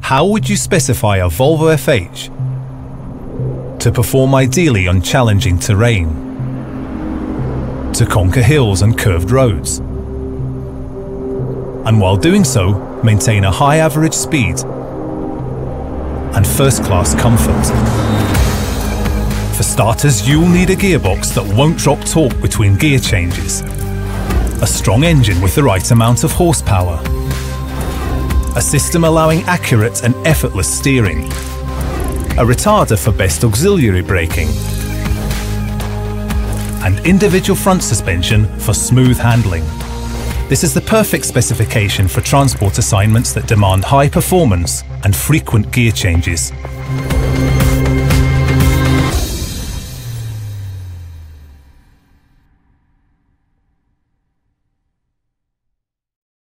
How would you specify a Volvo FH to perform ideally on challenging terrain, to conquer hills and curved roads, and while doing so, maintain a high average speed and first-class comfort? For starters, you'll need a gearbox that won't drop torque between gear changes, a strong engine with the right amount of horsepower, a system allowing accurate and effortless steering, a retarder for best auxiliary braking, and individual front suspension for smooth handling. This is the perfect specification for transport assignments that demand high performance and frequent gear changes.